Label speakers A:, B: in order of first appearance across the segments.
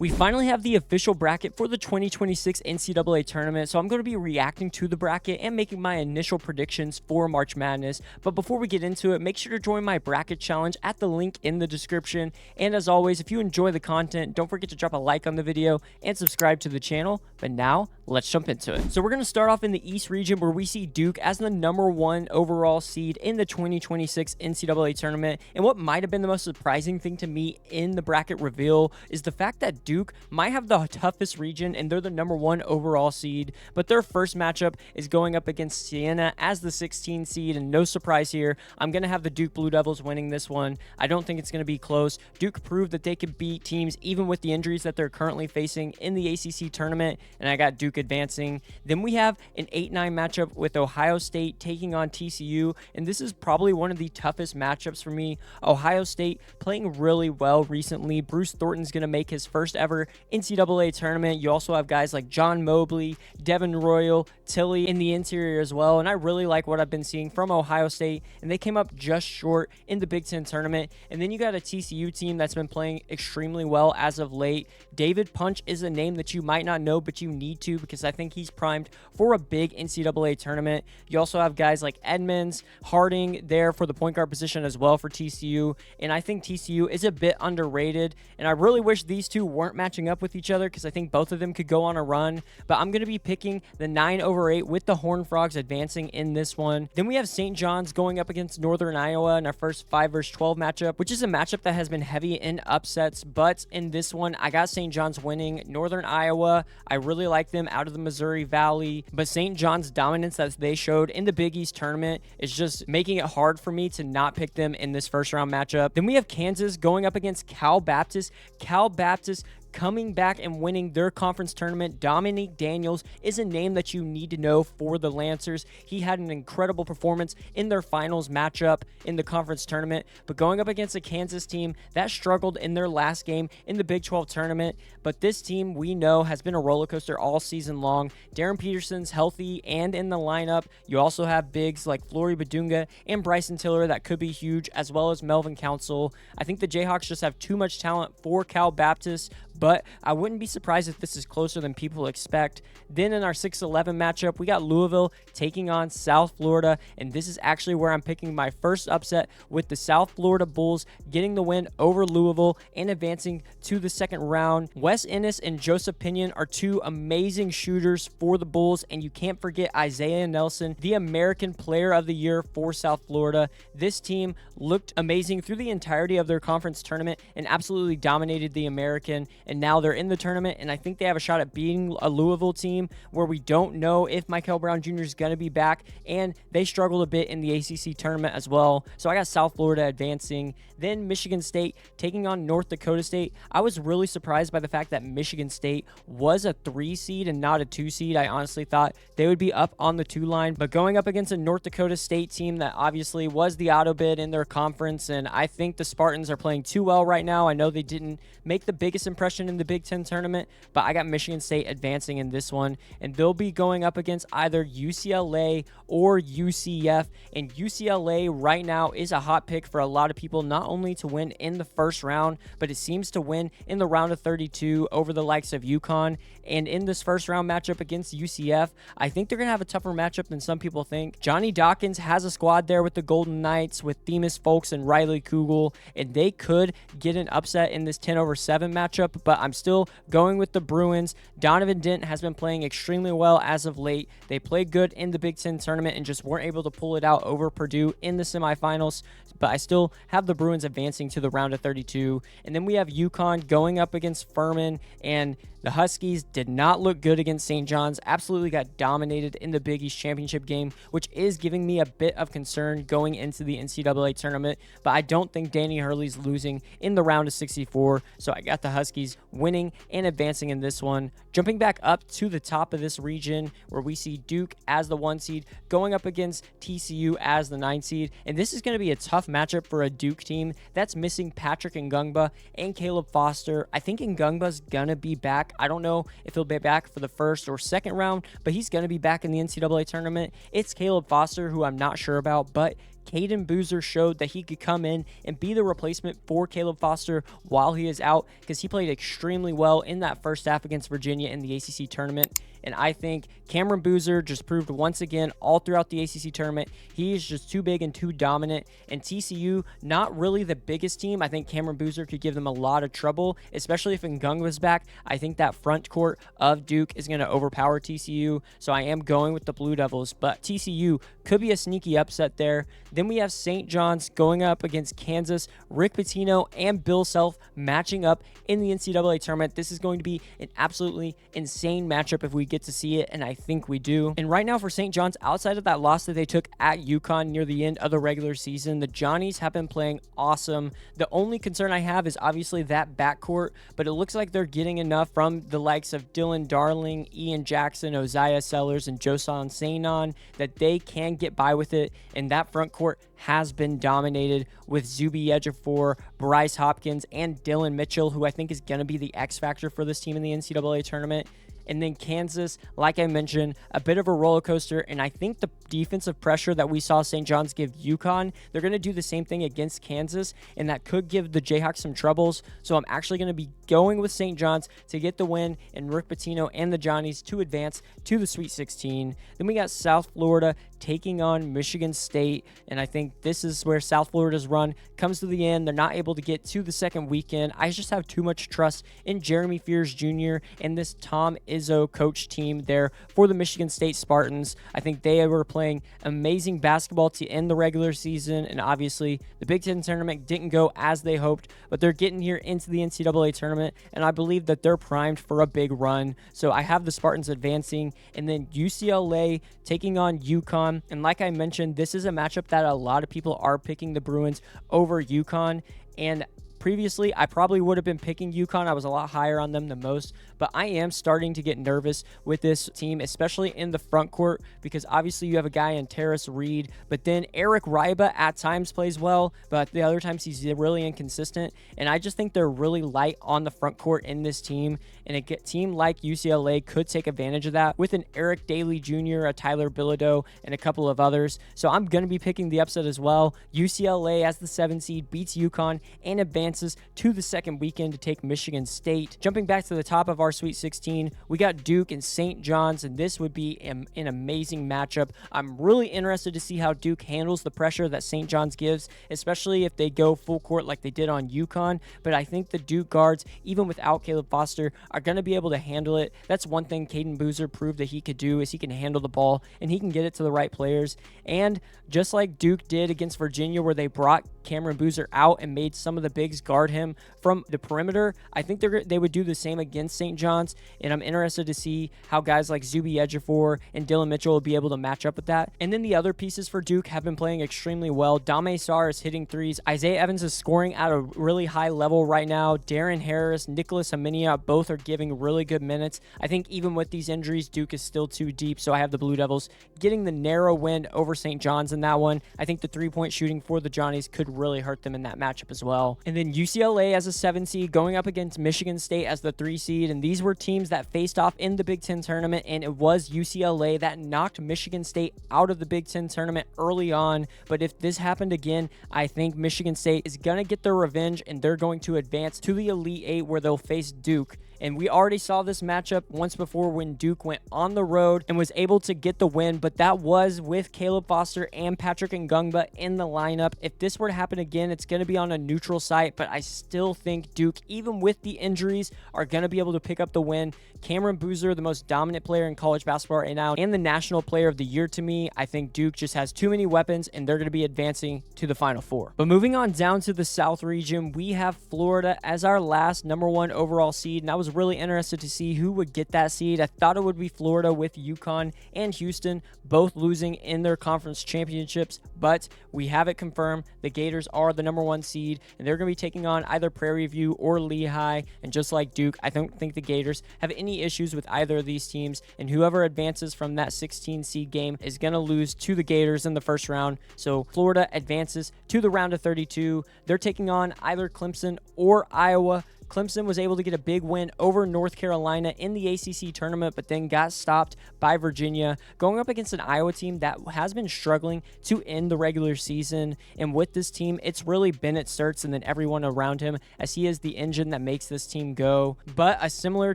A: We finally have the official bracket for the 2026 NCAA Tournament, so I'm going to be reacting to the bracket and making my initial predictions for March Madness. But before we get into it, make sure to join my bracket challenge at the link in the description. And as always, if you enjoy the content, don't forget to drop a like on the video and subscribe to the channel. But now, let's jump into it. So we're going to start off in the East region where we see Duke as the #1 overall seed in the 2026 NCAA Tournament. And what might have been the most surprising thing to me in the bracket reveal is the fact that Duke might have the toughest region and they're the #1 overall seed, but their first matchup is going up against Siena as the 16 seed, and no surprise here, I'm going to have the Duke Blue Devils winning this one. I don't think it's going to be close. Duke proved that they could beat teams even with the injuries that they're currently facing in the ACC tournament, and I got Duke advancing. Then we have an 8-9 matchup with Ohio State taking on TCU, and this is probably one of the toughest matchups for me. Ohio State playing really well recently. Bruce Thornton's going to make his first ever NCAA tournament. You also have guys like John Mobley, Devin Royal, Tilly in the interior as well, and I really like what I've been seeing from Ohio State, and they came up just short in the Big Ten tournament. And then you got a TCU team that's been playing extremely well as of late. David Punch is a name that you might not know, but you need to, because I think he's primed for a big NCAA tournament. You also have guys like Edmonds, Harding there for the point guard position as well for TCU, and I think TCU is a bit underrated, and I really wish these two weren't matching up with each other because I think both of them could go on a run, but I'm going to be picking the 9/8 with the Horned Frogs advancing in this one. Then we have St. John's going up against Northern Iowa in our first 5 vs 12 matchup, which is a matchup that has been heavy in upsets, but in this one, I got St. John's winning. Northern Iowa, I really like them out of the Missouri Valley, but St. John's dominance that they showed in the Big East tournament is just making it hard for me to not pick them in this first round matchup. Then we have Kansas going up against Cal Baptist. Cal Baptist coming back and winning their conference tournament. Dominique Daniels is a name that you need to know for the Lancers. He had an incredible performance in their finals matchup in the conference tournament, but going up against a Kansas team that struggled in their last game in the Big 12 tournament. But this team, we know, has been a roller coaster all season long. Darren Peterson's healthy and in the lineup. You also have bigs like Flory Badunga and Bryson Tiller that could be huge, as well as Melvin Council. I think the Jayhawks just have too much talent for Cal Baptist, but I wouldn't be surprised if this is closer than people expect. Then in our 6-11 matchup, we got Louisville taking on South Florida, and this is actually where I'm picking my first upset with the South Florida Bulls getting the win over Louisville and advancing to the second round. Wes Ennis and Joseph Pinion are two amazing shooters for the Bulls, and you can't forget Isaiah Nelson, the American Player of the Year for South Florida. This team looked amazing through the entirety of their conference tournament and absolutely dominated the American, and now they're in the tournament, and I think they have a shot at beating a Louisville team where we don't know if Michael Brown Jr. is going to be back, and they struggled a bit in the ACC tournament as well. So I got South Florida advancing. Then Michigan State taking on North Dakota State. I was really surprised by the fact that Michigan State was a 3 seed and not a 2 seed. I honestly thought they would be up on the 2 line, but going up against a North Dakota State team that obviously was the auto bid in their conference, and I think the Spartans are playing too well right now. I know they didn't make the biggest impression in the Big Ten tournament, but I got Michigan State advancing in this one, and they'll be going up against either UCLA or UCF, and UCLA right now is a hot pick for a lot of people, not only to win in the first round, but it seems to win in the round of 32 over the likes of UConn. And in this first round matchup against UCF, I think they're going to have a tougher matchup than some people think. Johnny Dawkins has a squad there with the Golden Knights, with Themis Folks and Riley Kugel, and they could get an upset in this 10/7 matchup, but I'm still going with the Bruins. Donovan Dent has been playing extremely well as of late. They played good in the Big Ten tournament and just weren't able to pull it out over Purdue in the semifinals, but I still have the Bruins advancing to the round of 32. And then we have UConn going up against Furman, and the Huskies did not look good against St. John's, absolutely got dominated in the Big East championship game, which is giving me a bit of concern going into the NCAA tournament, but I don't think Danny Hurley's losing in the round of 64, so I got the Huskies winning and advancing in this one. Jumping back up to the top of this region where we see Duke as the 1 seed going up against TCU as the 9 seed, and this is going to be a tough matchup for a Duke team that's missing Patrick Ngungba and Caleb Foster. I think Ngungba's going to be back. I don't know if he'll be back for the first or second round, but he's going to be back in the NCAA tournament. It's Caleb Foster, who I'm not sure about, but Caden Boozer showed that he could come in and be the replacement for Caleb Foster while he is out, because he played extremely well in that first half against Virginia in the ACC tournament. And I think Cameron Boozer just proved once again all throughout the ACC tournament, he is just too big and too dominant. And TCU, not really the biggest team. I think Cameron Boozer could give them a lot of trouble, especially if Ngung was back. I think that front court of Duke is going to overpower TCU. So I am going with the Blue Devils, but TCU could be a sneaky upset there. Then we have St. John's going up against Kansas. Rick Pitino and Bill Self matching up in the NCAA tournament. This is going to be an absolutely insane matchup if we get to see it, and I think we do. And right now for St. John's, outside of that loss that they took at UConn near the end of the regular season, the Johnnies have been playing awesome. The only concern I have is obviously that backcourt, but it looks like they're getting enough from the likes of Dylan Darling, Ian Jackson, Oziah Sellers, and Josan Sainon that they can get by with it, and that front court has been dominated with Zuby Ejiofor, Bryce Hopkins, and Dylan Mitchell, who I think is going to be the X factor for this team in the NCAA tournament. And then Kansas, like I mentioned, a bit of a roller coaster. And I think the defensive pressure that we saw St. John's give UConn, they're going to do the same thing against Kansas. And that could give the Jayhawks some troubles. So I'm actually going to be going with St. John's to get the win, and Rick Pitino and the Johnnies to advance to the Sweet 16. Then we got South Florida taking on Michigan State. And I think this is where South Florida's run comes to the end. They're not able to get to the second weekend. I just have too much trust in Jeremy Fears Jr. and this Tom Izzo coach team there for the Michigan State Spartans. I think they were playing amazing basketball to end the regular season, and obviously the Big Ten tournament didn't go as they hoped, but they're getting here into the NCAA tournament, and I believe that they're primed for a big run. So I have the Spartans advancing, and then UCLA taking on UConn. And like I mentioned, this is a matchup that a lot of people are picking the Bruins over UConn, and previously, I probably would have been picking UConn. I was a lot higher on them than most, but I am starting to get nervous with this team, especially in the front court, because obviously you have a guy in Terrace Reed, but then Eric Ryba at times plays well, but the other times he's really inconsistent, and I just think they're really light on the front court in this team, and a team like UCLA could take advantage of that with an Eric Daly Jr., a Tyler Bilodeau, and a couple of others. So I'm going to be picking the upset as well. UCLA as the 7 seed beats UConn and advances to the second weekend to take Michigan State. Jumping back to the top of our Sweet 16, we got Duke and St. John's, and this would be an amazing matchup. I'm really interested to see how Duke handles the pressure that St. John's gives, especially if they go full court like they did on UConn, but I think the Duke guards, even without Caleb Foster, are going to be able to handle it. That's one thing Caden Boozer proved that he could do, is he can handle the ball and he can get it to the right players. And just like Duke did against Virginia, where they brought Cameron Boozer out and made some of the bigs guard him from the perimeter, I think they would do the same against St. John's, and I'm interested to see how guys like Zuby Ejiofor and Dylan Mitchell will be able to match up with that. And then the other pieces for Duke have been playing extremely well. Dame Sarr is hitting threes. Isaiah Evans is scoring at a really high level right now. Darren Harris, Nicholas Aminia, both are giving really good minutes. I think even with these injuries, Duke is still too deep, so I have the Blue Devils getting the narrow win over St. John's in that one. I think the three-point shooting for the Johnnies could really hurt them in that matchup as well. And then UCLA as a 7 seed going up against Michigan State as the 3 seed, and these were teams that faced off in the Big Ten tournament, and it was UCLA that knocked Michigan State out of the Big Ten tournament early on. But if this happened again, I think Michigan State is going to get their revenge, and they're going to advance to the Elite Eight, where they'll face Duke. And we already saw this matchup once before when Duke went on the road and was able to get the win, but that was with Caleb Foster and Patrick Ngungba in the lineup. If this were to happen again, it's going to be on a neutral site, but I still think Duke, even with the injuries, are going to be able to pick up the win. Cameron Boozer, the most dominant player in college basketball right now, and the National Player of the Year to me. I think Duke just has too many weapons, and they're going to be advancing to the Final Four. But moving on down to the South region, we have Florida as our last #1 overall seed, and I was really interested to see who would get that seed. I thought it would be Florida, with UConn and Houston both losing in their conference championships, but we have it confirmed. The Gators are the #1 seed, and they're going to be taking on either Prairie View or Lehigh. And just like Duke, I don't think the Gators have any issues with either of these teams, and whoever advances from that 16 seed game is going to lose to the Gators in the first round. So Florida advances to the round of 32. They're taking on either Clemson or Iowa Clemson was able to get a big win over North Carolina in the ACC tournament, but then got stopped by Virginia, going up against an Iowa team that has been struggling to end the regular season. And with this team, it's really Bennett Sturts and then everyone around him, as he is the engine that makes this team go. But a similar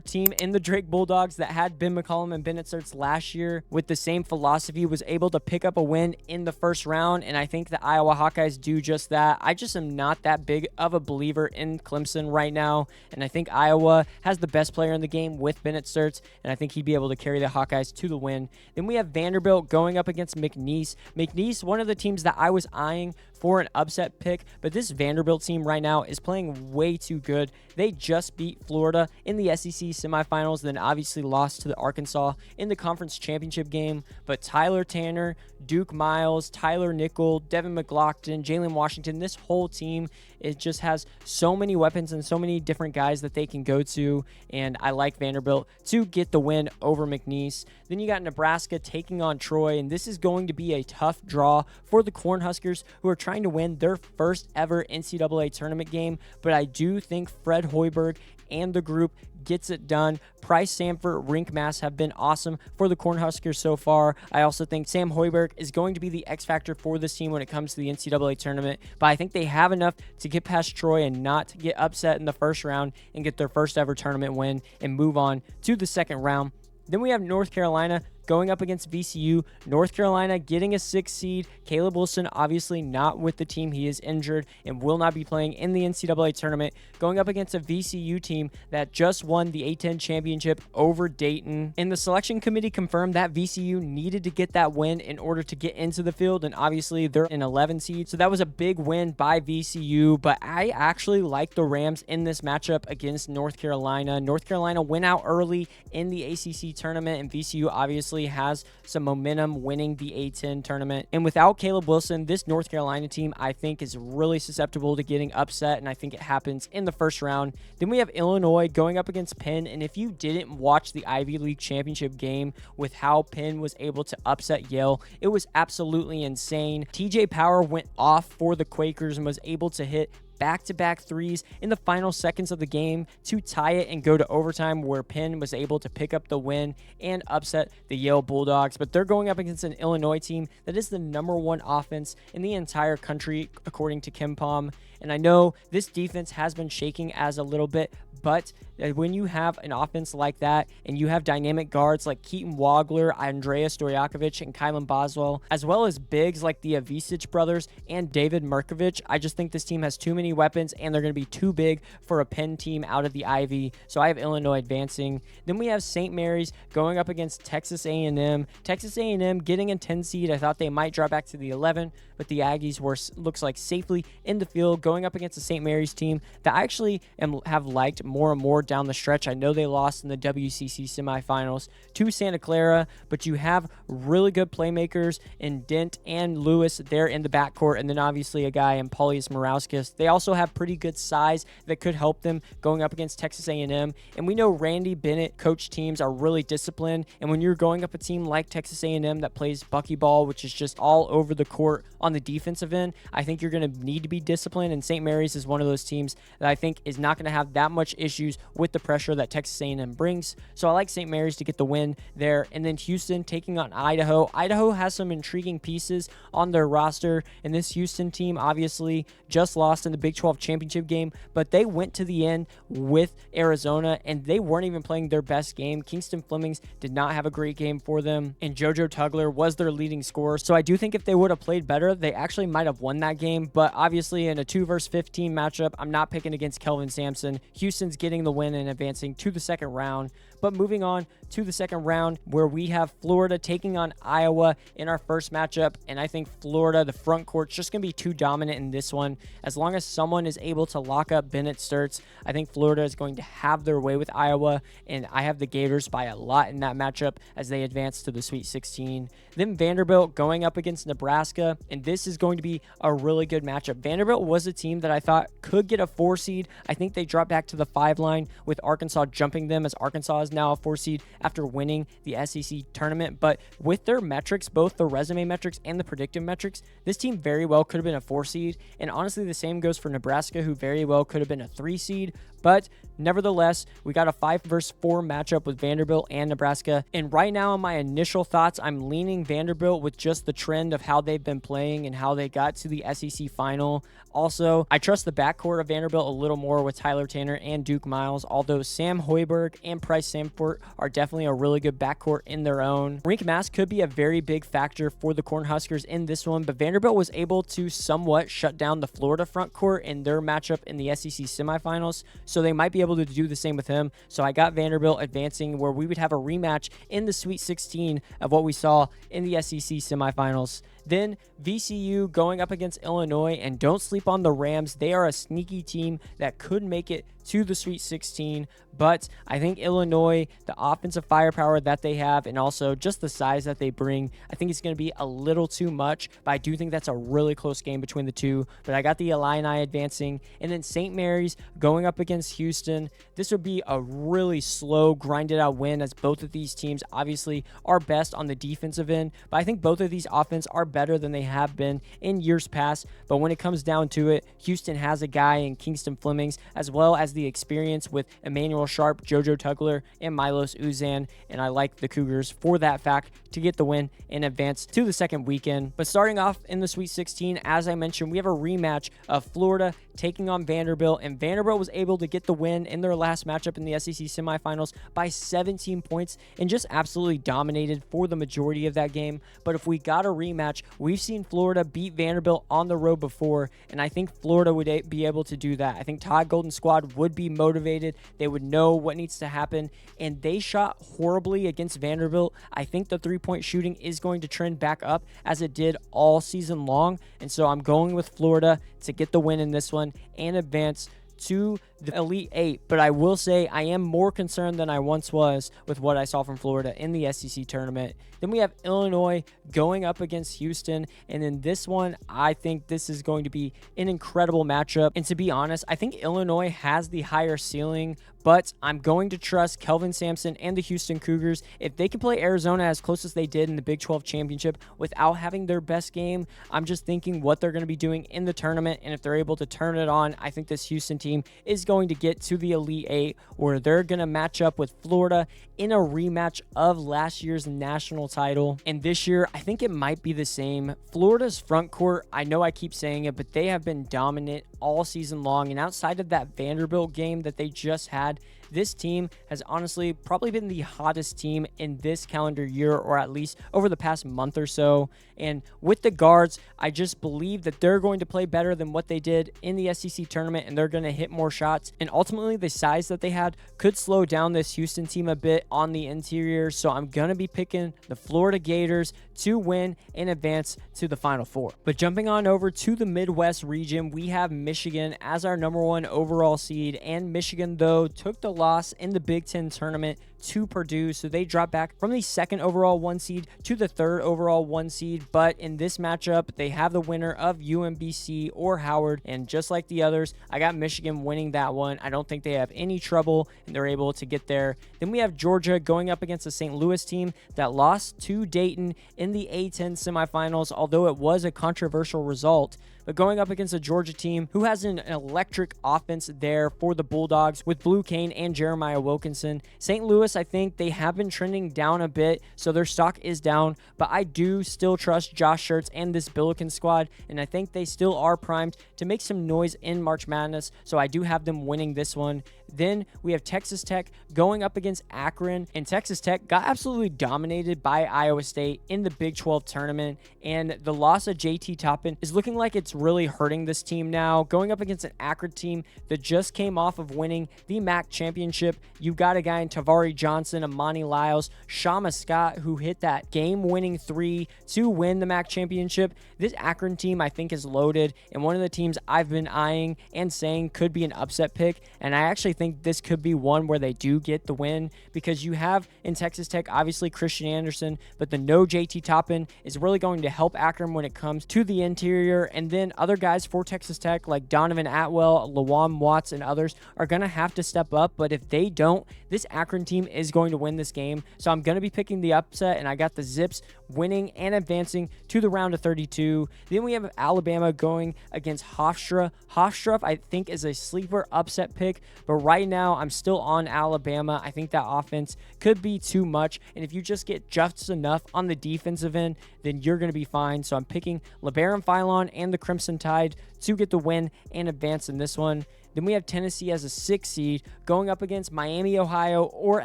A: team in the Drake Bulldogs that had Ben McCollum and Bennett Sturts last year with the same philosophy was able to pick up a win in the first round, and I think the Iowa Hawkeyes do just that. I just am not that big of a believer in Clemson right now, and I think Iowa has the best player in the game with Bennett Sturts, and I think he'd be able to carry the Hawkeyes to the win. Then we have Vanderbilt going up against McNeese. McNeese, one of the teams that I was eyeing for an upset pick, but this Vanderbilt team right now is playing way too good. They just beat Florida in the SEC semifinals, then obviously lost to the Arkansas in the conference championship game. But Tyler Tanner, Duke Miles, Tyler Nickel, Devin McLaughlin, Jalen Washington, this whole team, it just has so many weapons and so many different guys that they can go to, and I like Vanderbilt to get the win over McNeese. Then you got Nebraska taking on Troy, and this is going to be a tough draw for the Cornhuskers, who are trying to win their first ever NCAA tournament game, but I do think Fred Hoiberg and the group gets it done. Price, Sanford, Rink Mass have been awesome for the Cornhuskers so far. I also think Sam Hoiberg is going to be the X factor for this team when it comes to the NCAA tournament, but I think they have enough to get past Troy and not get upset in the first round and get their first ever tournament win and move on to the second round. Then we have North Carolina going up against VCU. North Carolina getting a 6th seed. Caleb Wilson obviously not with the team. He is injured and will not be playing in the NCAA tournament, going up against a VCU team that just won the A-10 championship over Dayton. And the selection committee confirmed that VCU needed to get that win in order to get into the field, and obviously they're an 11 seed, so that was a big win by VCU. But I actually like the Rams in this matchup against North Carolina. North Carolina went out early in the ACC tournament, and VCU obviously has some momentum winning the A-10 tournament. And without Caleb Wilson, this North Carolina team I think is really susceptible to getting upset, and I think it happens in the first round. Then we have Illinois going up against Penn, and if you didn't watch the Ivy League championship game with how Penn was able to upset Yale, it was absolutely insane. TJ Power went off for the Quakers and was able to hit back-to-back threes in the final seconds of the game to tie it and go to overtime, where Penn was able to pick up the win and upset the Yale Bulldogs. But they're going up against an Illinois team that is the #1 offense in the entire country, according to KenPom. And I know this defense has been shaking as a little bit, but when you have an offense like that and you have dynamic guards like Keaton Wagler, Andrea Stojakovic, and Kylan Boswell, as well as bigs like the Avicic brothers and David Mirkovic, I just think this team has too many weapons and they're going to be too big for a Penn team out of the Ivy. So I have Illinois advancing. Then we have St. Mary's going up against Texas A&M. Texas A&M getting a 10 seed. I thought they might drop back to the 11, but the Aggies were, looks like, safely in the field, going up against the St. Mary's team that I actually have liked more and more down the stretch. I know they lost in the WCC semifinals to Santa Clara, but you have really good playmakers in Dent and Lewis there in the backcourt, and then obviously a guy in Paulius Morauskas. They also have pretty good size that could help them going up against Texas A&M, and we know Randy Bennett coach teams are really disciplined, and when you're going up a team like Texas A&M that plays buckyball, which is just all over the court on the defensive end, I think you're going to need to be disciplined, and St. Mary's is one of those teams that I think is not going to have that much issues with the pressure that Texas A&M brings. So I like St. Mary's to get the win there. And then Houston taking on Idaho. Idaho has some intriguing pieces on their roster, and this Houston team obviously just lost in the Big 12 championship game, but they went to the end with Arizona, and they weren't even playing their best game. Kingston Flemings did not have a great game for them, and JoJo Tugler was their leading scorer. So I do think if they would have played better, they actually might have won that game, but obviously in a 2-versus-15 matchup, I'm not picking against Kelvin Sampson. Houston's getting the win and advancing to the second round. But moving on to the second round, where we have Florida taking on Iowa in our first matchup, and I think Florida, the front court's just going to be too dominant in this one. As long as someone is able to lock up Bennett Sturts, I think Florida is going to have their way with Iowa, and I have the Gators by a lot in that matchup as they advance to the Sweet 16. Then Vanderbilt going up against Nebraska, and this is going to be a really good matchup. Vanderbilt was a team that I thought could get a 4 seed. I think they dropped back to the 5 line with Arkansas jumping them, as Arkansas is now a 4 seed after winning the SEC tournament. But with their metrics, both the resume metrics and the predictive metrics, this team very well could have been a 4 seed. And honestly, the same goes for Nebraska, who very well could have been a 3 seed. But nevertheless, we got a 5 versus 4 matchup with Vanderbilt and Nebraska. And right now, in my initial thoughts, I'm leaning Vanderbilt with just the trend of how they've been playing and how they got to the SEC final. Also, I trust the backcourt of Vanderbilt a little more with Tyler Tanner and Duke Miles, although Sam Hoiberg and Price Samfort are definitely a really good backcourt in their own. Rink mass could be a very big factor for the Cornhuskers in this one, but Vanderbilt was able to somewhat shut down the Florida front court in their matchup in the SEC semifinals, so they might be able to do the same with him. So I got Vanderbilt advancing, where we would have a rematch in the Sweet 16 of what we saw in the SEC semifinals. Then VCU going up against Illinois, and don't sleep on the Rams. They are a sneaky team that could make it to the Sweet 16, but I think Illinois, the offensive firepower that they have, and also just the size that they bring, I think it's going to be a little too much, but I do think that's a really close game between the two. But I got the Illini advancing, and then St. Mary's going up against Houston. This would be a really slow, grinded out win, as both of these teams obviously are best on the defensive end, but I think both of these offenses are better than they have been in years past. But when it comes down to it, Houston has a guy in Kingston Flemings, as well as the experience with Emmanuel Sharp, JoJo Tugler, and Milos Uzan, and I like the Cougars for that fact to get the win and advance to the second weekend. But starting off in the Sweet 16, as I mentioned, we have a rematch of Florida taking on Vanderbilt, and Vanderbilt was able to get the win in their last matchup in the SEC semifinals by 17 points and just absolutely dominated for the majority of that game. But if we got a rematch, we've seen Florida beat Vanderbilt on the road before, and I think Florida would be able to do that. I think Todd Golden's squad would be motivated. They would know what needs to happen, and they shot horribly against Vanderbilt. I think the three-point shooting is going to trend back up as it did all season long, and so I'm going with Florida to get the win in this one and advance to the Elite Eight. But I will say I am more concerned than I once was with what I saw from Florida in the SEC tournament. Then we have Illinois going up against Houston, and in this one, I think this is going to be an incredible matchup. And to be honest, I think Illinois has the higher ceiling, but I'm going to trust Kelvin Sampson and the Houston Cougars. If they can play Arizona as close as they did in the Big 12 championship without having their best game, I'm just thinking what they're going to be doing in the tournament, and if they're able to turn it on, I think this Houston team is going to get to the Elite Eight, where they're going to match up with Florida in a rematch of last year's national title. And this year, I think it might be the same. Florida's front court, I know I keep saying it, but they have been dominant all season long, and outside of that Vanderbilt game that they just had, this team has honestly probably been the hottest team in this calendar year, or at least over the past month or so. And with the guards, I just believe that they're going to play better than what they did in the SEC tournament, and they're going to hit more shots. And ultimately, the size that they had could slow down this Houston team a bit on the interior. So I'm going to be picking the Florida Gators to win and advance to the Final Four. But jumping on over to the Midwest region, we have Michigan as our #1 overall seed. And Michigan, though, took the loss in the Big Ten tournament to Purdue, so they dropped back from the 2nd overall 1 seed to the 3rd overall 1 seed. But in this matchup, they have the winner of UMBC or Howard, and just like the others, I got Michigan winning that one. I don't think they have any trouble, and they're able to get there. Then we have Georgia going up against the St. Louis team that lost to Dayton in the A10 semifinals, although it was a controversial result. But going up against a Georgia team who has an electric offense there for the Bulldogs with Blue Kane and Jeremiah Wilkinson. St. Louis, I think they have been trending down a bit, so their stock is down, but I do still trust Josh Schertz and this Billiken squad, and I think they still are primed to make some noise in March Madness, so I do have them winning this one. Then we have Texas Tech going up against Akron, and Texas Tech got absolutely dominated by Iowa State in the Big 12 tournament, and the loss of JT Toppin is looking like it's really hurting this team now. Going up against an Akron team that just came off of winning the MAC championship, you've got a guy in Tavari Johnson, Amani Lyles, Shama Scott, who hit that game-winning 3 to win the MAC championship. This Akron team, I think, is loaded, and one of the teams I've been eyeing and saying could be an upset pick, and I actually think this could be one where they do get the win, because you have in Texas Tech, obviously, Christian Anderson, but the no JT Toppin is really going to help Akron when it comes to the interior. And then other guys for Texas Tech like Donovan Atwell, Lawam Watts, and others are going to have to step up, but if they don't, this Akron team is going to win this game. So I'm going to be picking the upset, and I got the Zips winning and advancing to the round of 32. Then we have Alabama going against Hofstra. Hofstra, I think, is a sleeper upset pick, but right now, I'm still on Alabama. I think that offense could be too much. And if you just get just enough on the defensive end, then you're going to be fine. So I'm picking LeBaron Philon and the Crimson Tide to get the win and advance in this one. Then we have Tennessee as a 6 seed going up against Miami, Ohio, or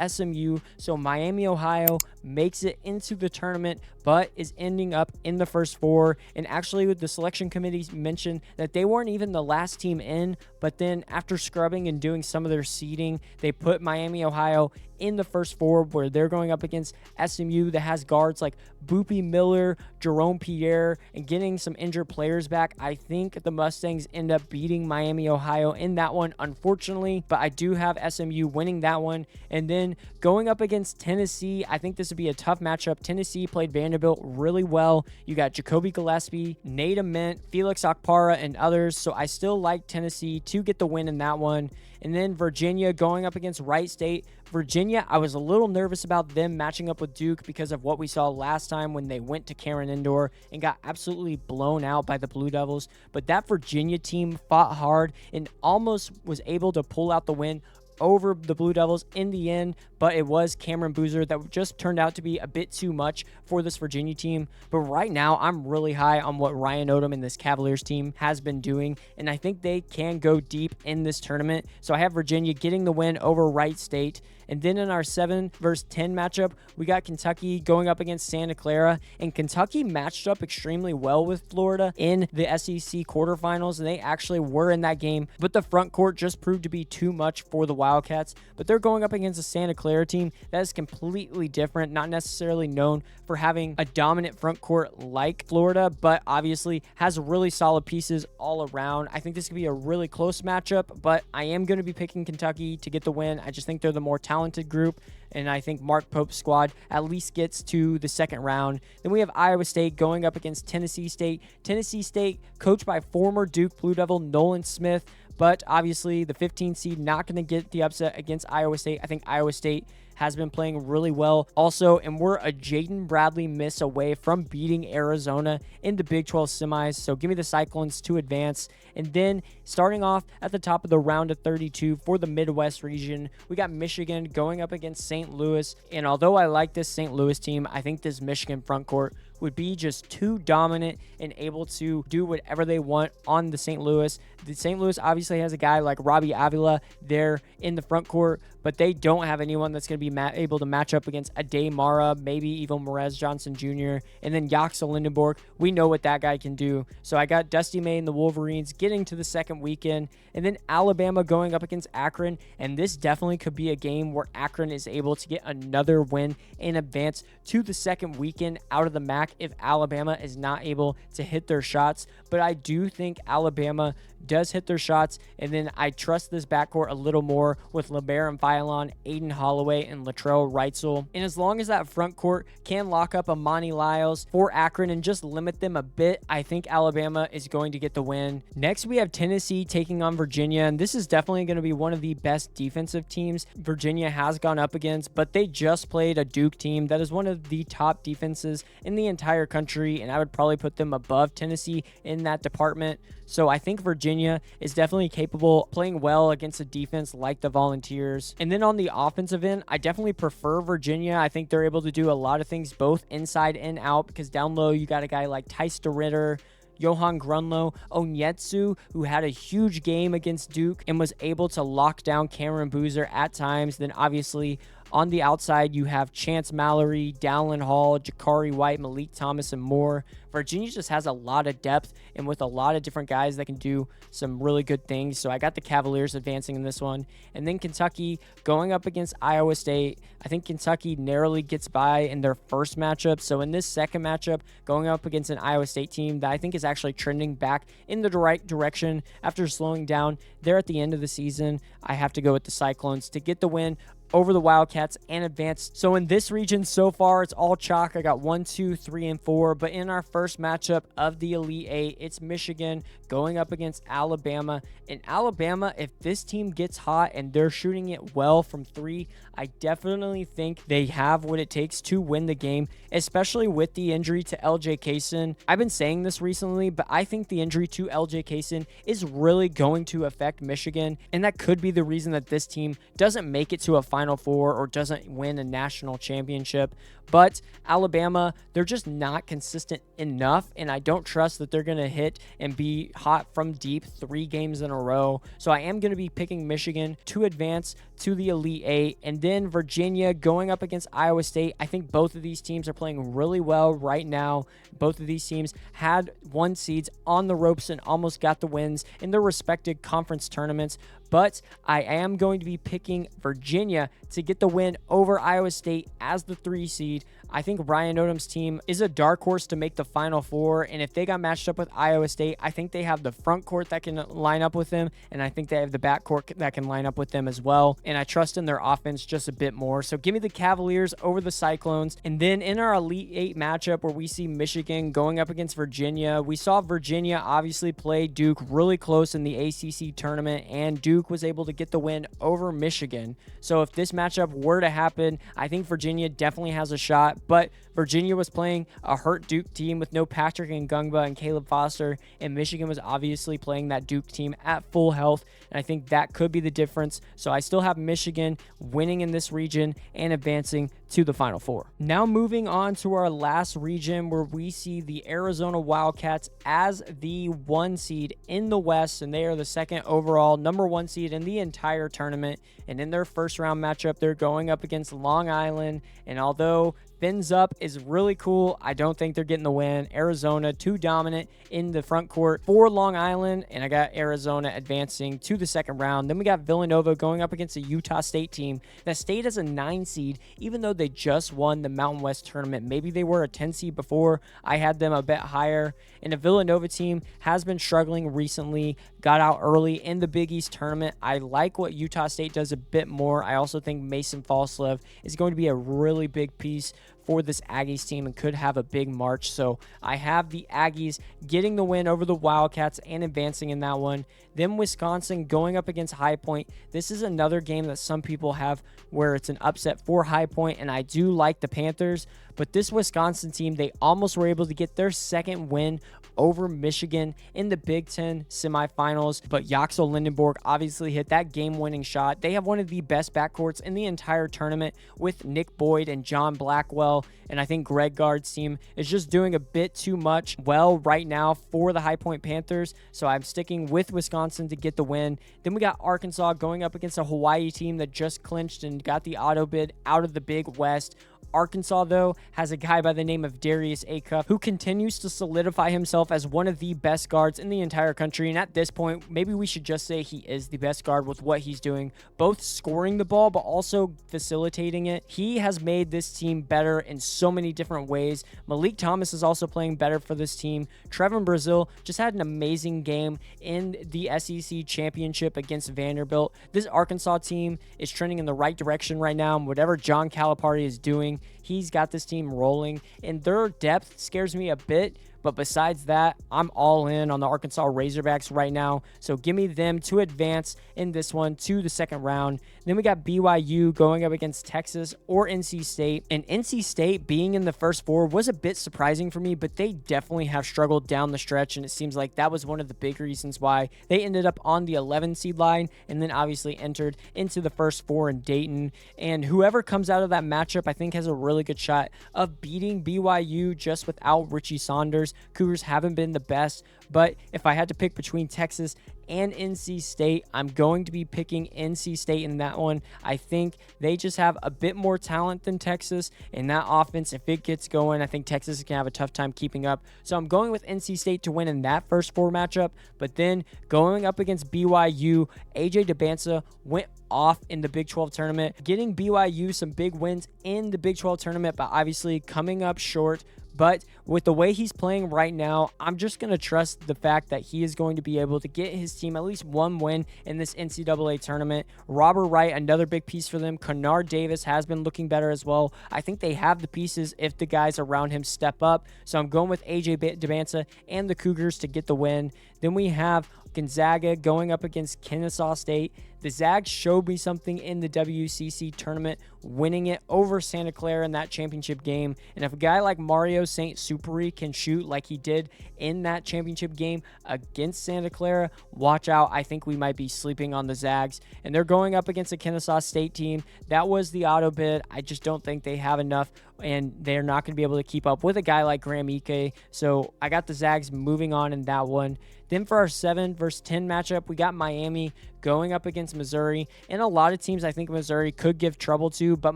A: SMU. So Miami, Ohio makes it into the tournament, but is ending up in the first 4. And actually, the selection committee mentioned that they weren't even the last team in, but then after scrubbing and doing some of their seeding, they put Miami, Ohio in the first 4, where they're going up against SMU that has guards like Boopy Miller, Jerome Pierre, and getting some injured players back. I think the Mustangs end up beating Miami, Ohio in that one, unfortunately, but I do have SMU winning that one. And then going up against Tennessee, I think this would be a tough matchup. Tennessee played Vanderbilt really well. You got Jacoby Gillespie, Nate Ament, Felix Okpara, and others, so I still like Tennessee to get the win in that one. And then Virginia going up against Wright State. Virginia, I was a little nervous about them matching up with Duke because of what we saw last time when they went to Cameron Indoor and got absolutely blown out by the Blue Devils. But that Virginia team fought hard and almost was able to pull out the win over the Blue Devils in the end, but it was Cameron Boozer that just turned out to be a bit too much for this Virginia team. But right now, I'm really high on what Ryan Odom and this Cavaliers team has been doing, and I think they can go deep in this tournament. So I have Virginia getting the win over Wright State. And then in our 7 versus 10 matchup, we got Kentucky going up against Santa Clara. And Kentucky matched up extremely well with Florida in the SEC quarterfinals, and they actually were in that game. But the front court just proved to be too much for the Wildcats. But they're going up against a Santa Clara team that is completely different, not necessarily known for having a dominant front court like Florida, but obviously has really solid pieces all around. I think this could be a really close matchup, but I am going to be picking Kentucky to get the win. I just think they're the more talented group, and I think Mark Pope's squad at least gets to the second round. Then we have Iowa State going up against Tennessee State. Tennessee State, coached by former Duke Blue Devil Nolan Smith, but obviously the 15 seed not going to get the upset against Iowa State. I think Iowa State has been playing really well also, and we're a Jaden Bradley miss away from beating Arizona in the Big 12 semis, so give me the Cyclones to advance. And then starting off at the top of the round of 32 for the Midwest region, we got Michigan going up against St. Louis, and although I like this St. Louis team, I think this Michigan front court would be just too dominant and able to do whatever they want on the St. Louis. The St. Louis obviously has a guy like Robbie Avila there in the front court, but they don't have anyone that's going to be able to match up against Ade Mara, maybe even Morez Johnson Jr., and then Jaxa Lindenborg. We know what that guy can do. So I got Dusty May and the Wolverines getting to the second weekend, and then Alabama going up against Akron, and this definitely could be a game where Akron is able to get another win and advance to the second weekend out of the MAC if Alabama is not able to hit their shots. But I do think Alabama does hit their shots, and then I trust this backcourt a little more with LeBaron Philon, Aiden Holloway, and Latrell Wrightsell. And as long as that front court can lock up Amani Lyles for Akron and just limit them a bit, I think Alabama is going to get the win. Next, we have Tennessee taking on Virginia, and this is definitely going to be one of the best defensive teams Virginia has gone up against, but they just played a Duke team that is one of the top defenses in the entire country, and I would probably put them above Tennessee in that department. So I think Virginia is definitely capable of playing well against a defense like the Volunteers. And then on the offensive end, I definitely prefer Virginia. I think they're able to do a lot of things both inside and out, because down low you got a guy like Tice DeRitter, Johan Grunlow, Onyetsu, who had a huge game against Duke and was able to lock down Cameron Boozer at times. Then obviously on the outside, you have Chance Mallory, Dallin Hall, Jakari White, Malik Thomas, and more. Virginia just has a lot of depth and with a lot of different guys that can do some really good things. So I got the Cavaliers advancing in this one. And then Kentucky going up against Iowa State. I think Kentucky narrowly gets by in their first matchup. So in this second matchup, going up against an Iowa State team that I think is actually trending back in the right direction after slowing down there at the end of the season, I have to go with the Cyclones to get the win over the Wildcats and advance. So in this region so far, it's all chalk. I got 1, 2, 3, and 4. But in our first matchup of the Elite Eight, it's Michigan going up against Alabama. And Alabama, if this team gets hot and they're shooting it well from 3, I definitely think they have what it takes to win the game, especially with the injury to LJ Kaysen. I've been saying this recently, but I think the injury to LJ Kaysen is really going to affect Michigan, and that could be the reason that this team doesn't make it to a Final Four or doesn't win a national championship. But Alabama, they're just not consistent enough, and I don't trust that they're going to hit and be hot from deep 3 games in a row. So I am going to be picking Michigan to advance to the Elite Eight, and then Virginia going up against Iowa State. I think both of these teams are playing really well right now. Both of these teams had 1 seeds on the ropes and almost got the wins in their respective conference tournaments. But I am going to be picking Virginia to get the win over Iowa State as the 3 seed. I think Ryan Odom's team is a dark horse to make the Final Four, and if they got matched up with Iowa State, I think they have the front court that can line up with them, and I think they have the back court that can line up with them as well, and I trust in their offense just a bit more. So give me the Cavaliers over the Cyclones. And then in our Elite Eight matchup where we see Michigan going up against Virginia, we saw Virginia obviously play Duke really close in the ACC tournament, and Duke was able to get the win over Michigan. So if this matchup were to happen, I think Virginia definitely has a shot. But Virginia was playing a hurt Duke team with no Patrick Ngungba and Caleb Foster, and Michigan was obviously playing that Duke team at full health, and I think that could be the difference. So I still have Michigan winning in this region and advancing to the Final Four. Now moving on to our last region where we see the Arizona Wildcats as the 1 seed in the West, and they are the 2nd overall number 1 seed in the entire tournament. And in their first round matchup, they're going up against Long Island, and although Fins Up is really cool, I don't think they're getting the win. Arizona too dominant in the front court for Long Island, and I got Arizona advancing to the 2nd round. Then we got Villanova going up against a Utah State team that stayed as a 9 seed, even though they just won the Mountain West tournament. Maybe they were a 10 seed before. I had them a bit higher. And the Villanova team has been struggling recently, got out early in the Big East tournament. I like what Utah State does a bit more. I also think Mason Falslev is going to be a really big piece for this Aggies team and could have a big March. So I have the Aggies getting the win over the Wildcats and advancing in that one. Then Wisconsin going up against High Point. This is another game that some people have where it's an upset for High Point, and I do like the Panthers. But this Wisconsin team, they almost were able to get their 2nd win over Michigan in the Big Ten semifinals, but Yaxel Lindenborg obviously hit that game-winning shot. They have one of the best backcourts in the entire tournament with Nick Boyd and John Blackwell, and I think Greg Gard's team is just doing a bit too much well right now for the High Point Panthers, so I'm sticking with Wisconsin to get the win. Then we got Arkansas going up against a Hawaii team that just clinched and got the auto bid out of the Big West. Arkansas, though, has a guy by the name of Darius Acuff who continues to solidify himself as one of the best guards in the entire country. And at this point, maybe we should just say he is the best guard with what he's doing, both scoring the ball, but also facilitating it. He has made this team better in so many different ways. Malik Thomas is also playing better for this team. Trevin Brazil just had an amazing game in the SEC championship against Vanderbilt. This Arkansas team is trending in the right direction right now, and whatever John Calipari is doing, he's got this team rolling, and their depth scares me a bit. But besides that, I'm all in on the Arkansas Razorbacks right now. So give me them to advance in this one to the 2nd round. Then we got BYU going up against Texas or NC State. And NC State being in the first 4 was a bit surprising for me, but they definitely have struggled down the stretch. And it seems like that was one of the big reasons why they ended up on the 11 seed line and then obviously entered into the first 4 in Dayton. And whoever comes out of that matchup, I think has a really good shot of beating BYU just without Richie Saunders. Cougars haven't been the best, but if I had to pick between Texas and NC State, I'm going to be picking NC State in that one. I think they just have a bit more talent than Texas in that offense. If it gets going, I think Texas is going to have a tough time keeping up. So I'm going with NC State to win in that first 4 matchup, but then going up against BYU, AJ DeBansa went off in the Big 12 tournament, getting BYU some big wins in the Big 12 tournament, but obviously coming up short. But with the way he's playing right now, I'm just going to trust the fact that he is going to be able to get his team at least one win in this NCAA tournament. Robert Wright, another big piece for them. Kennard Davis has been looking better as well. I think they have the pieces if the guys around him step up. So I'm going with AJ Debanza and the Cougars to get the win. Then we have Gonzaga going up against Kennesaw State. The Zags showed me something in the WCC tournament, winning it over Santa Clara in that championship game. And if a guy like Mario St. Superi can shoot like he did in that championship game against Santa Clara, watch out. I think we might be sleeping on the Zags. And they're going up against a Kennesaw State team. That was the auto bid. I just don't think they have enough, and they're not going to be able to keep up with a guy like Graham Ike. So I got the Zags moving on in that one. Then for our 7 versus 10 matchup, we got Miami going up against Missouri. And a lot of teams I think Missouri could give trouble to, but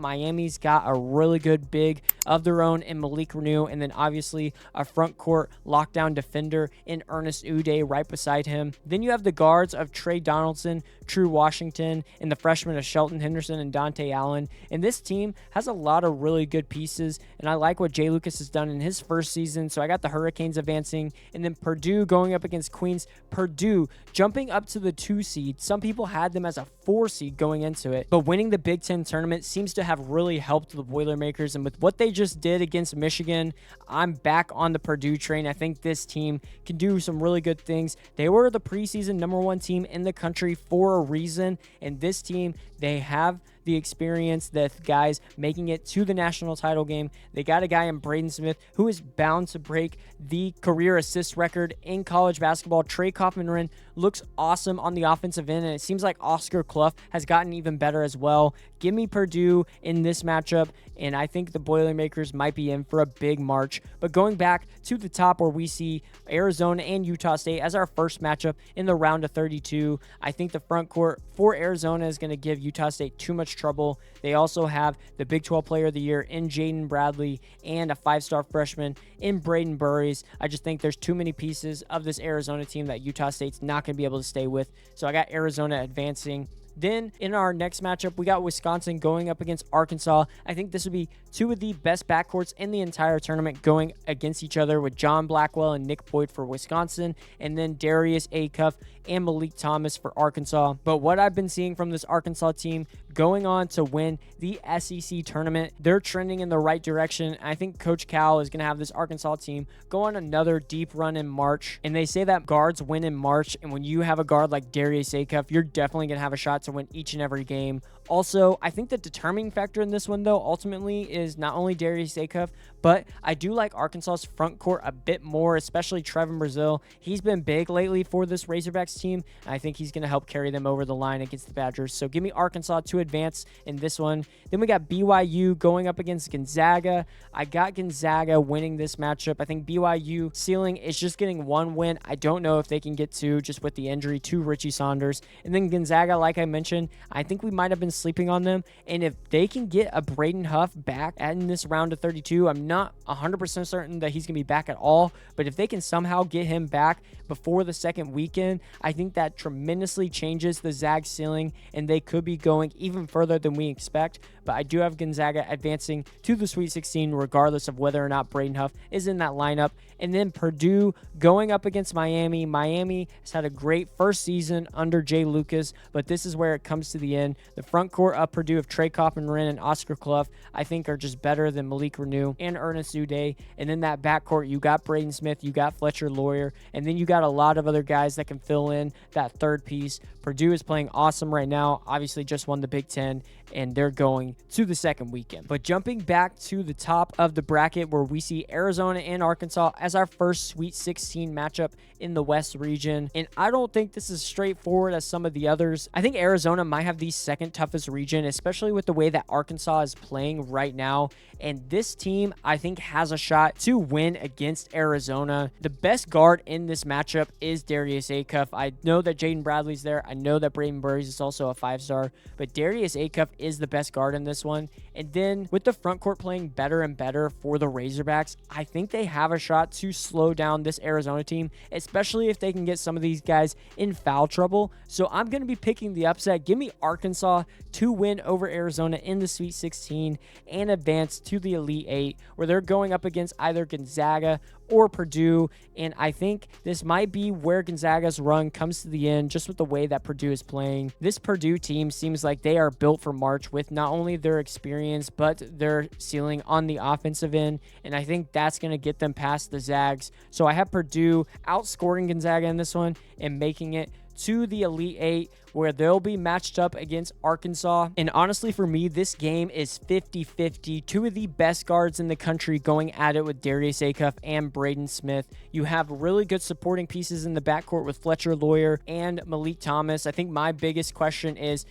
A: Miami's got a really good big of their own in Malik Renew. And then obviously a front court lockdown defender in Ernest Uday right beside him. Then you have the guards of Trey Donaldson, True Washington, and the freshmen of Shelton Henderson and Dante Allen. And this team has a lot of really good pieces, and I like what Jay Lucas has done in his first season. So I got the Hurricanes advancing, and then Purdue going up against Queens. Purdue jumping up to the 2 seed. Some people had them as a 4 seed going into it, but winning the Big Ten tournament seems to have really helped the Boilermakers. And with what they just did against Michigan, I'm back on the Purdue train. I think this team can do some really good things. They were the preseason #1 team in the country for a reason, and this team, they have the experience, the guys making it to the national title game. They got a guy in Braden Smith who is bound to break the career assist record in college basketball. Trey Kaufman-Renn looks awesome on the offensive end, and it seems like Oscar Clough has gotten even better as well. Give me Purdue in this matchup, and I think the Boilermakers might be in for a big March. But going back to the top where we see Arizona and Utah State as our first matchup in the round of 32, I think the front court for Arizona is going to give Utah State too much trouble. They also have the Big 12 Player of the Year in Jaden Bradley and a 5-star freshman in Braden Burries. I just think there's too many pieces of this Arizona team that Utah State's not going to be able to stay with. So I got Arizona advancing. Then in our next matchup, we got Wisconsin going up against Arkansas. I think this would be two of the best backcourts in the entire tournament going against each other, with John Blackwell and Nick Boyd for Wisconsin, and then Darius Acuff and Malik Thomas for Arkansas. But what I've been seeing from this Arkansas team going on to win the SEC tournament, they're trending in the right direction. I think Coach Cal is going to have this Arkansas team go on another deep run in March. And they say that guards win in March, and when you have a guard like Darius Acuff, you're definitely going to have a shot to win each and every game. Also, I think the determining factor in this one, though, ultimately is not only Darius Acuff, but I do like Arkansas's front court a bit more, especially Trevin Brazile. He's been big lately for this Razorbacks team, and I think he's going to help carry them over the line against the Badgers. So give me Arkansas to advance in this one. Then we got BYU going up against Gonzaga. I got Gonzaga winning this matchup. I think BYU ceiling is just getting one win. I don't know if they can get two, just with the injury to Richie Saunders. And then Gonzaga, like I mentioned, I think we might have been sleeping on them, and if they can get a Braden Huff back in this round of 32, I'm not 100% certain that he's going to be back at all, but if they can somehow get him back before the second weekend, I think that tremendously changes the Zag ceiling, and they could be going even further than we expect. But I do have Gonzaga advancing to the Sweet 16 regardless of whether or not Braden Huff is in that lineup. And then Purdue going up against Miami. Miami has had a great first season under Jay Lucas, but this is where it comes to the end. The front court of Purdue of Trey Kaufman-Renn and Oscar Clough, I think, are just better than Malik Renew and Ernest Uday. And then that backcourt, you got Braden Smith, you got Fletcher Lawyer, and then you got a lot of other guys that can fill in that third piece. Purdue is playing awesome right now. Obviously just won the Big Ten, and they're going to the second weekend. But jumping back to the top of the bracket where we see Arizona and Arkansas as our first Sweet 16 matchup in the West region. And I don't think this is straightforward as some of the others. I think Arizona might have the second toughest region, especially with the way that Arkansas is playing right now. And this team, I think, has a shot to win against Arizona. The best guard in this matchup is Darius Acuff. I know that Jaden Bradley's there. I know that Braden Burries is also a 5-star, but Darius Acuff is the best guard in this one. And then with the front court playing better and better for the Razorbacks, I think they have a shot to slow down this Arizona team, especially if they can get some of these guys in foul trouble. So I'm going to be picking the upset. Give me Arkansas to win over Arizona in the Sweet 16 and advance to the Elite Eight, where they're going up against either Gonzaga or Purdue. And I think this might be where Gonzaga's run comes to the end, just with the way that Purdue is playing. This Purdue team seems like they are built for March with not only their experience, but their ceiling on the offensive end. And I think that's going to get them past the Zags. So I have Purdue outscoring Gonzaga in this one and making it to the Elite Eight, where they'll be matched up against Arkansas. And honestly, for me, this game is 50-50. Two of the best guards in the country going at it with Darius Acuff and Braden Smith. You have really good supporting pieces in the backcourt with Fletcher Loyer and Malik Thomas. I think my biggest question is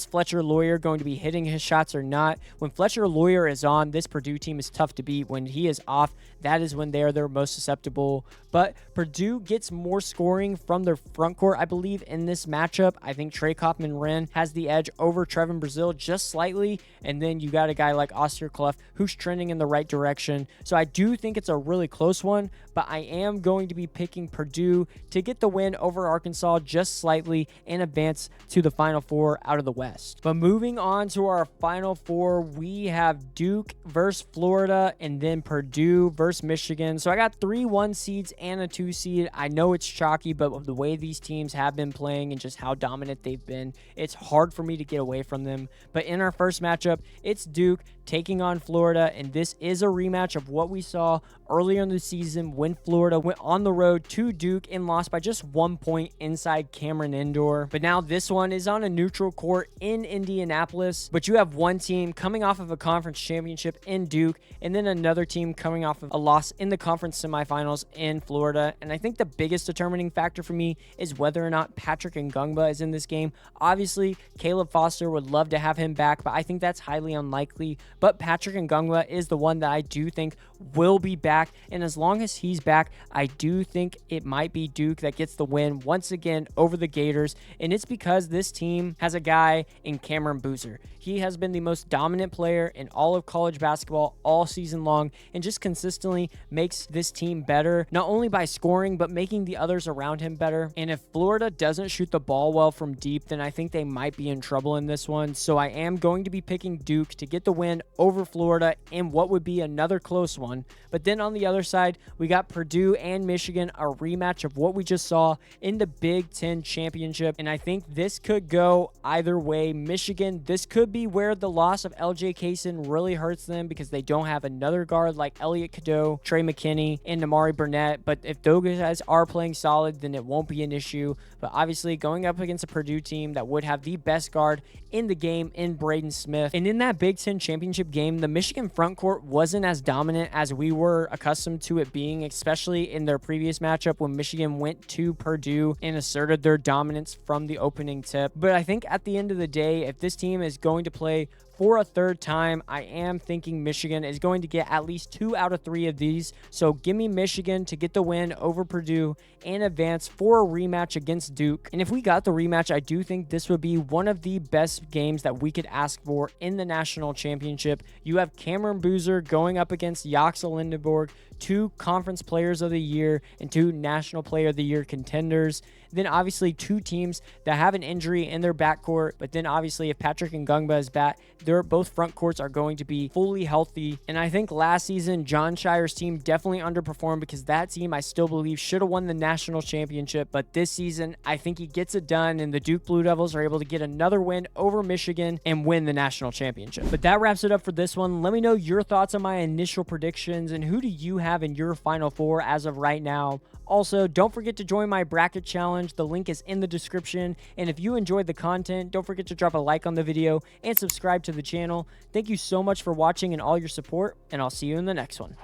A: Fletcher Loyer going to be hitting his shots or not? When Fletcher Loyer is on, this Purdue team is tough to beat. When he is off, that is when they're most susceptible. But Purdue gets more scoring from their front court, I believe, in this matchup. I think Trey Kaufman-Wren has the edge over Trevin Brazil just slightly, and then you got a guy like Oscar Clough who's trending in the right direction. So I do think it's a really close one, but I am going to be picking Purdue to get the win over Arkansas just slightly and advance to the Final Four out of the West. But moving on to our Final Four, we have Duke versus Florida and then Purdue versus Michigan. So I got 3 1 seeds and a 2 seed. I know it's chalky, but the way these teams have been playing and just how dominant they've been, it's hard for me to get away from them. But in our first matchup, it's Duke taking on Florida, and this is a rematch of what we saw earlier in the season when Florida went on the road to Duke and lost by just 1 point inside Cameron Indoor. But now this one is on a neutral court in Indianapolis, but you have one team coming off of a conference championship in Duke, and then another team coming off of a loss in the conference semifinals in Florida. And I think the biggest determining factor for me is whether or not Patrick Ngungba is in this game. Obviously, Caleb Foster would love to have him back, but I think that's highly unlikely. But Patrick Ngungba is the one that I do think will be back, and as long as he's back, I do think it might be Duke that gets the win once again over the Gators, and it's because this team has a guy in Cameron Boozer. He has been the most dominant player in all of college basketball all season long, and just consistently makes this team better, not only by scoring, but making the others around him better. And if Florida doesn't shoot the ball well from deep, then I think they might be in trouble in this one. So I am going to be picking Duke to get the win over Florida in what would be another close one. But then on the other side, we got Purdue and Michigan, a rematch of what we just saw in the Big Ten Championship. And I think this could go either way. Michigan, this could be where the loss of LJ Kaysen really hurts them, because they don't have another guard like Elliot Cadeau, Trey McKinney, and Namari Burnett. But if those guys are playing solid, then it won't be an issue. But obviously, going up against a Purdue team that would have the best guard in the game in Braden Smith. And in that Big Ten Championship game, the Michigan front court wasn't as dominant as we were accustomed to it being, especially in their previous matchup when Michigan went to Purdue and asserted their dominance from the opening tip. But I think at the end of the day, if this team is going to play for a third time, I am thinking Michigan is going to get at least 2 out of 3 of these. So give me Michigan to get the win over Purdue and advance for a rematch against Duke. And if we got the rematch, I do think this would be one of the best games that we could ask for in the national championship. You have Cameron Boozer going up against Jaxa Lindenborg, 2 conference players of the year and 2 national player of the year contenders. Then obviously 2 teams that have an injury in their backcourt, but then obviously if Patrick Ngungba is back, their both front courts are going to be fully healthy. And I think last season, John Shire's team definitely underperformed, because that team I still believe should have won the national championship. But this season, I think he gets it done, and the Duke Blue Devils are able to get another win over Michigan and win the national championship. But that wraps it up for this one. Let me know your thoughts on my initial predictions, and who do you have in your Final Four as of right now. Also, don't forget to join my bracket challenge. The link is in the description. And if you enjoyed the content, don't forget to drop a like on the video and subscribe to the channel. Thank you so much for watching and all your support, and I'll see you in the next one.